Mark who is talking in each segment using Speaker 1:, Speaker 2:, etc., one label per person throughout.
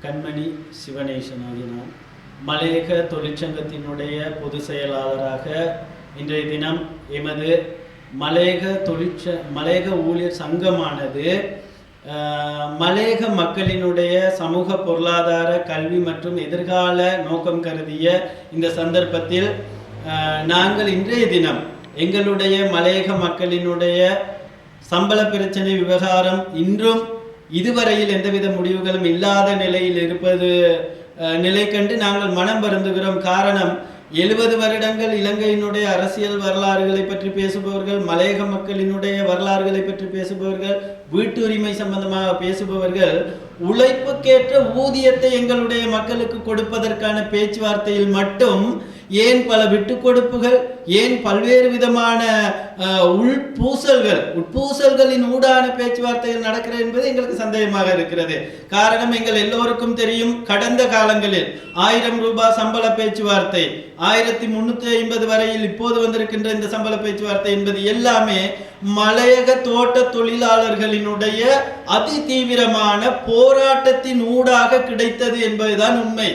Speaker 1: கண்மணி சிவனேசன் ஆகினான் மலையக தொழிற்சங்கத்தினுடைய பொதுச் செயலாளராக இன்றைய தினம் எமது மலையக ஊழியர் சங்கமானது மலையக மக்களினுடைய சமூக பொருளாதார கல்வி மற்றும் எதிர்கால நோக்கம் கருதிய இந்த சந்தர்ப்பத்தில் நாங்கள் இன்றைய தினம் எங்களுடைய மலையக மக்களினுடைய சம்பள பிரச்சனை விவகாரம் இன்றும் இதுவரையில் எந்தவித முடிவுகளும் இல்லாத நிலையில் இருப்பது நிலை கண்டு நாங்கள் மனம் வருந்துகிறோம். காரணம், 70 வருடங்கள் இலங்கையினுடைய அரசியல் வரலாறுகளை பற்றி பேசுபவர்கள், மலையக மக்களினுடைய வரலாறுகளை பற்றி பேசுபவர்கள், வீட்டு உரிமை சம்பந்தமாக பேசுபவர்கள் உழைப்புக்கேற்ற ஊதியத்தை எங்களுடைய மக்களுக்கு கொடுப்பதற்கான பேச்சுவார்த்தையில் மட்டும் ஏன் பல விட்டு கொடுப்புகள், ஏன் பல்வேறு விதமான உட்பூசல்களின் ஊடான பேச்சுவார்த்தைகள் நடக்கிறது என்பது எங்களுக்கு சந்தேகமாக இருக்கிறது. காரணம், எங்கள் எல்லோருக்கும் தெரியும், கடந்த காலங்களில் 1000 ரூபாய் சம்பள பேச்சுவார்த்தை 1350 வரையில் இப்போது வந்திருக்கின்ற இந்த சம்பள பேச்சுவார்த்தை என்பது எல்லாமே மலையக தோட்ட தொழிலாளர்களினுடைய அதி தீவிரமான போராட்டத்தின் ஊடாக கிடைத்தது என்பதுதான் உண்மை.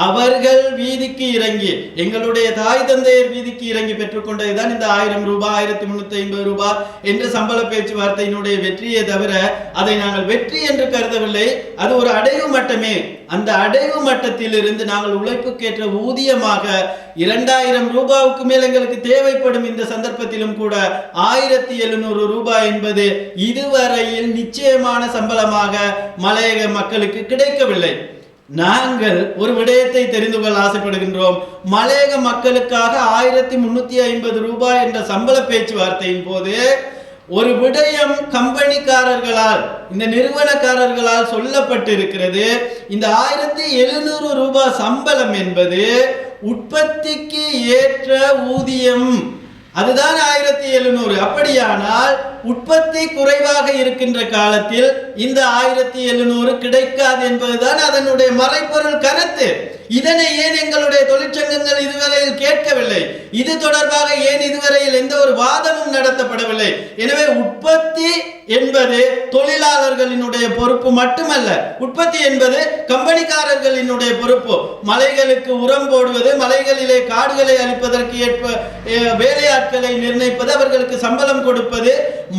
Speaker 1: அவர்கள் வீதிக்கு இறங்கி, எங்களுடைய தாய் தந்தையர் வீதிக்கு இறங்கி பெற்றுக்கொண்டதுதான் இந்த 1000 ரூபாய் 1350 ரூபாய் என்ற சம்பள பேச்சுவார்த்தையினுடைய வெற்றியை தவிர அதை நாங்கள் வெற்றி என்று கருதவில்லை. அது ஒரு அடைவு மட்டமே. அந்த அடைவு மட்டத்தில் இருந்து நாங்கள் உழைப்புக்கேற்ற ஊதியமாக 2000 ரூபாய்க்கு மேல் எங்களுக்கு தேவைப்படும் இந்த சந்தர்ப்பத்திலும் கூட 1700 ரூபாய் என்பது இதுவரையில் நிச்சயமான சம்பளமாக மலையக மக்களுக்கு கிடைக்கவில்லை. நாங்கள் ஒரு விடயத்தை தெரிந்து கொள்ள ஆசைப்படுகின்றோம். மலையக மக்களுக்காக 1350 ரூபாய் என்ற சம்பள பேச்சுவார்த்தையின் போது ஒரு விடயம் கம்பெனிக்காரர்களால், இந்த நிறுவனக்காரர்களால் சொல்லப்பட்டு இருக்கிறது. இந்த 1700 ரூபாய் சம்பளம் என்பது உற்பத்திக்கு ஏற்ற ஊதியம், அதுதான் 1700. அப்படியானால் உற்பத்தி குறைவாக இருக்கின்ற காலத்தில் இந்த 1700 கிடைக்காது என்பதுதான் அதனுடைய மறைபொருள் கருத்து. இதனை ஏன் எங்களுடைய தொழிற்சங்கங்கள் இதுவரையில் கேட்கவில்லை? இது தொடர்பாக ஏன் இதுவரையில் எந்த ஒரு வாதமும் நடத்தப்படவில்லை? எனவே உற்பத்தி என்பது தொழிலாளர்களினுடைய பொறுப்பு மட்டுமல்ல, உற்பத்தி என்பது கம்பெனிக்காரர்களினுடைய பொறுப்பு. மலைகளுக்கு உரம் போடுவது, மலைகளிலே காடுகளை அழிப்பதற்கு ஏற்ப வேலையாட்களை நிர்ணயிப்பது, அவர்களுக்கு சம்பளம் கொடுப்பது,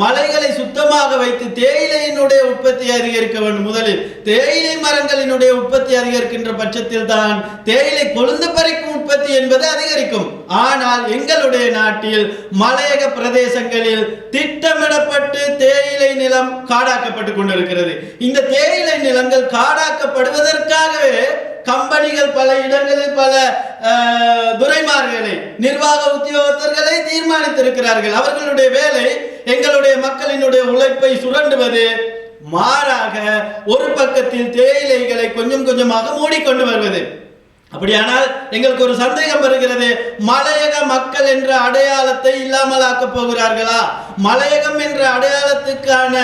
Speaker 1: மலைகளை சுத்தமாக வைத்து தேயிலையினுடைய உற்பத்தி அதிகரிக்க வேண்டும். முதலில் தேயிலை மரங்களினுடைய உற்பத்தி அதிகரிக்கின்ற பட்சத்தில் தான் தேயிலை கொழுந்து பறிக்கும் உற்பத்தி என்பது அதிகரிக்கும். ஆனால் எங்களுடைய நாட்டில் மலையக பிரதேசங்களில் திட்டமிடப்பட்டு தேயிலை நிலம் காடாக்கப்பட்டு கொண்டிருக்கிறது. இந்த தேயிலை நிலங்கள் காடாக்கப்படுவதற்காகவே கம்பெனிகள் பல இடங்களில் பல துரைமார்களை, நிர்வாக உத்தியோகத்தர்களை தீர்மானித்திருக்கிறார்கள். அவர்களுடைய வேலை எங்களுடைய மக்களினுடைய உழைப்பை சுரண்டுவது. மாறாக ஒரு பக்கத்தில் தேயிலைகளை கொஞ்சம் கொஞ்சமாக மூடிக்கொண்டு வருவது. அப்படியானால் எங்களுக்கு ஒரு சந்தேகம் வருகிறது, மலையக மக்கள் என்ற அடையாளத்தை இல்லாமல் ஆக்கப் போகிறார்களா? மலையகம் என்ற அடையாளத்துக்கான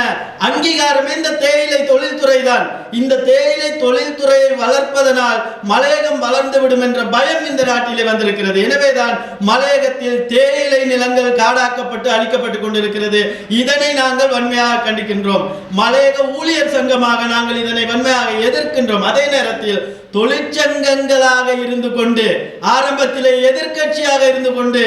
Speaker 1: அங்கீகாரமே இந்த தேயிலை தொழில்துறை தான். இந்த தேயிலை தொழில்துறையை வளர்ப்பதனால் மலையகம் வளர்ந்து விடும் என்ற பயம் இந்த நாட்டிலே வந்திருக்கிறது. எனவேதான் மலையகத்தில் தேயிலை நிலங்கள் காடாக்கப்பட்டு அழிக்கப்பட்டு கொண்டிருக்கிறது. இதனை நாங்கள் வன்மையாக கண்டிக்கின்றோம். மலையக ஊழியர் சங்கமாக நாங்கள் இதனை வன்மையாக எதிர்க்கின்றோம். அதே நேரத்தில் தொழிற்சங்கங்களாக இருந்து கொண்டு, ஆரம்பத்திலே எதிர்க்கட்சியாக இருந்து கொண்டு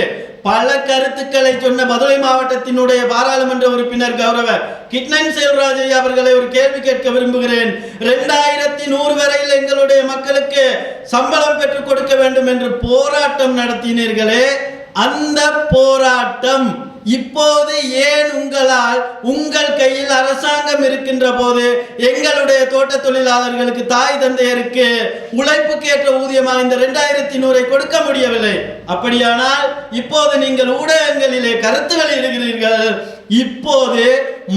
Speaker 1: பல கருத்துக்களை சொன்ன மதுரை மாவட்டத்தினுடைய பாராளுமன்ற உறுப்பினர் கௌரவ கிட்னன் செல்வராஜ் அவர்களை ஒரு கேள்வி கேட்க விரும்புகிறேன். 2100 வரையில் எங்களுடைய மக்களுக்கு சம்பளம் பெற்றுக் கொடுக்க வேண்டும் என்று போராட்டம் நடத்தினீர்களே, அந்த போராட்டம் இப்போது ஏன் உங்களால், உங்கள் கையில் அரசாங்கம் இருக்கின்ற போது எங்களுடைய தோட்ட தொழிலாளர்களுக்கு, தாய் தந்தையருக்கு உழைப்புக்கேற்ற ஊதியமாக இந்த 2100 கொடுக்க முடியவில்லை? அப்படியானால் இப்போது நீங்கள் ஊடகங்களிலே கருத்து வெளியிடுகிறீர்கள். இப்போது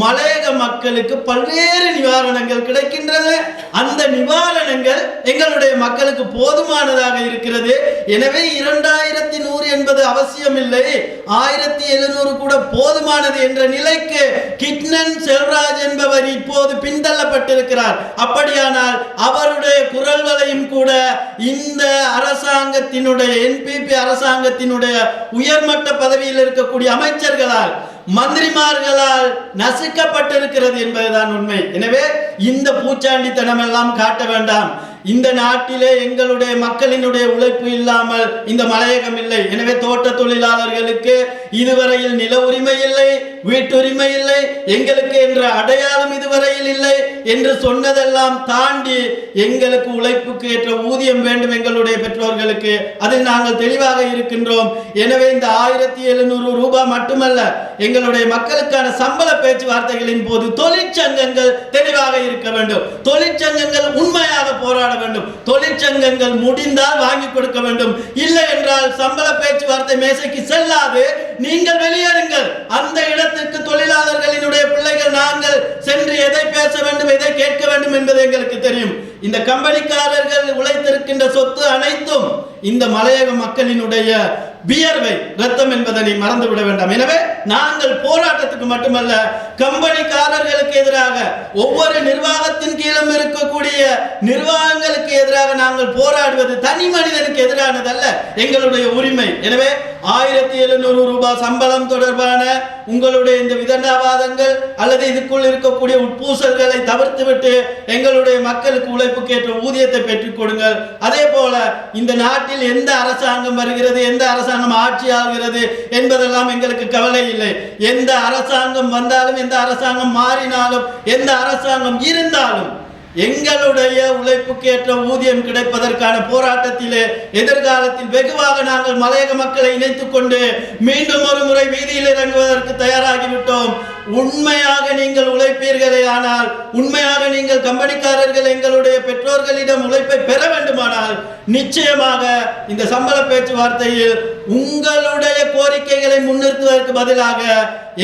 Speaker 1: மலையக மக்களுக்கு பல்வேறு நிவாரணங்கள் கிடைக்கின்றது. அந்த நிவாரணங்கள் எங்களுடைய மக்களுக்கு போதுமானதாக இருக்கிறது. எனவே 2100 என்பது அவசியமில்லை, 1700 கூட போதுமானது என்ற நிலைக்கு கிட்னன் செல்வராஜ் என்பவர் இப்போது பின்தள்ளப்பட்டிருக்கிறார். அப்படியானால் அவருடைய குரல் வலையும் கூட இந்த அரசாங்கத்தினுடைய என்பிபி அரசாங்கத்தினுடைய உயர்மட்ட பதவியில் இருக்கக்கூடிய அமைச்சர்களால், மந்திரிமார்களால் நசுக்கப்பட்டிருக்கிறது என்பதுதான் உண்மை. எனவே இந்த பூச்சாண்டித்தனம் எல்லாம் காட்ட வேண்டாம். இந்த நாட்டிலே எங்களுடைய மக்களினுடைய உழைப்பு இல்லாமல் இந்த மலையகம் இல்லை. எனவே தோட்ட தொழிலாளர்களுக்கு இதுவரையில் நில உரிமை இல்லை, வீட்டுரிமை இல்லை, எங்களுக்கு என்ற அடையாளம் இதுவரையில் இல்லை என்று சொன்னதெல்லாம் தாண்டி எங்களுக்கு உழைப்புக்கு ஏற்ற ஊதியம் வேண்டும் எங்களுடைய பெற்றோர்களுக்கு. அதில் நாங்கள் தெளிவாக இருக்கின்றோம். எனவே இந்த 1700 ரூபாய் மட்டுமல்ல, எங்களுடைய மக்களுக்கான சம்பள பேச்சுவார்த்தைகளின் போது தொழிற்சங்கங்கள் தெளிவாக இருக்க வேண்டும். தொழிற்சங்கங்கள் உண்மையாக போராட வேண்டும். தொழிற்சங்கங்கள் முடிந்தால் வாங்கி கொடுக்க வேண்டும். இல்லை என்றால் சம்பள பேச்சுவார்த்தை மேசைக்கு செல்லாது, நீங்கள் வெளியேறுங்கள். அந்த இடத்துக்கு தொழிலாளர்களினுடைய பிள்ளைகள் நாங்கள் சென்று எதை பேச வேண்டும், எதை கேட்க வேண்டும் என்பது எங்களுக்கு தெரியும். இந்த கம்பெனிக்காரர்கள் உழைத்திருக்கின்ற சொத்து அனைத்தும் இந்த மலையக மக்களினுடைய வியர்வை ரத்தம் என்பதனை மறந்துவிட வேண்டாம். எனவே நாங்கள் போராட்டத்துக்கு மட்டுமல்ல, கம்பெனிக்காரர்களுக்கு எதிராக ஒவ்வொரு நிர்வாகத்தின் கீழும் இருக்கக்கூடிய நிர்வாகங்களுக்கு எதிராக நாங்கள் போராடுவது தனி மனிதனுக்கு எதிரானதல்ல, எங்களுடைய உரிமை. எனவே 1700 ரூபாய் சம்பளம் தொடர்பான உங்களுடைய இந்த விதண்டாவாதங்கள் அல்லது இதுக்குள் இருக்கக்கூடிய உட்பூசல்களை தவிர்த்துவிட்டு எங்களுடைய மக்களுக்கு உழைப்புக்கேற்ற ஊதியத்தை பெற்றுக் கொடுங்கள். அதே போல இந்த நாட்டில் எந்த அரசாங்கம் வருகிறது, எந்த அரசாங்கம் ஆட்சி ஆகிறது என்பதெல்லாம் எங்களுக்கு கவலை இல்லை. எந்த அரசாங்கம் வந்தாலும், எந்த அரசாங்கம் மாறினாலும், எந்த அரசாங்கம் இருந்தாலும் எங்களுடைய உழைப்புக்கு ஏற்ற ஊதியம் கிடைப்பதற்கான போராட்டத்திலே எதிர்காலத்தில் வெகுவாக நாங்கள் மலையக மக்களை இணைத்துக் கொண்டு மீண்டும் ஒரு முறை வீதியில் இறங்குவதற்கு தயாராகிவிட்டோம். உண்மையாக நீங்கள் உழைப்பீர்களே ஆனால், உண்மையாக நீங்கள் கம்பெனிக்காரர்கள் எங்களுடைய பெற்றோர்களிடம் உழைப்பை பெற வேண்டுமானால் நிச்சயமாக இந்த சம்பள பேச்சுவார்த்தையில் உங்களுடைய கோரிக்கைகளை முன்னிறுத்துவதற்கு பதிலாக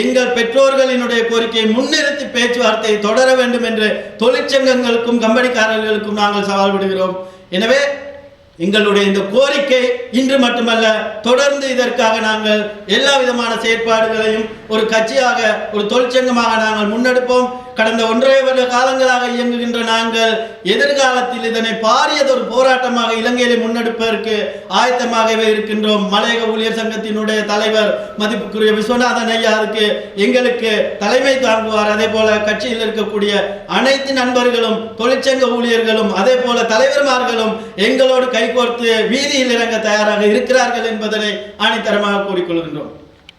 Speaker 1: எங்கள் பெற்றோர்களினுடைய கோரிக்கையை முன்னிறுத்தி பேச்சுவார்த்தையை தொடர வேண்டும் என்று தொழிற்சங்கங்களுக்கும் கம்பெனிக்காரர்களுக்கும் நாங்கள் சவால் விடுகிறோம். எனவே எங்களுடைய இந்த கோரிக்கை இன்று மட்டுமல்ல, தொடர்ந்து இதற்காக நாங்கள் எல்லா விதமான செயற்பாடுகளையும் ஒரு கட்சியாக, ஒரு தொழிற்சங்கமாக நாங்கள் முன்னெடுப்போம். கடந்த 1.5 வருட காலங்களாக இயங்குகின்ற நாங்கள் எதிர்காலத்தில் இதனை பாரியதொரு போராட்டமாக இலங்கையிலே முன்னெடுப்பதற்கு ஆயத்தமாகவே இருக்கின்றோம். மலையக ஊழியர் சங்கத்தினுடைய தலைவர் மதிப்புக்குரிய விஸ்வநாதன் ஐயா அதுக்கு எங்களுக்கு தலைமை தாங்குவார். அதே போல கட்சியில் இருக்கக்கூடிய அனைத்து நண்பர்களும், தொழிற்சங்க ஊழியர்களும், அதே போல தலைவர்மார்களும் எங்களோடு கைகோர்த்து வீதியில் இறங்க தயாராக இருக்கிறார்கள் என்பதனை ஆணித்தரமாக கூறிக்கொள்கின்றோம்.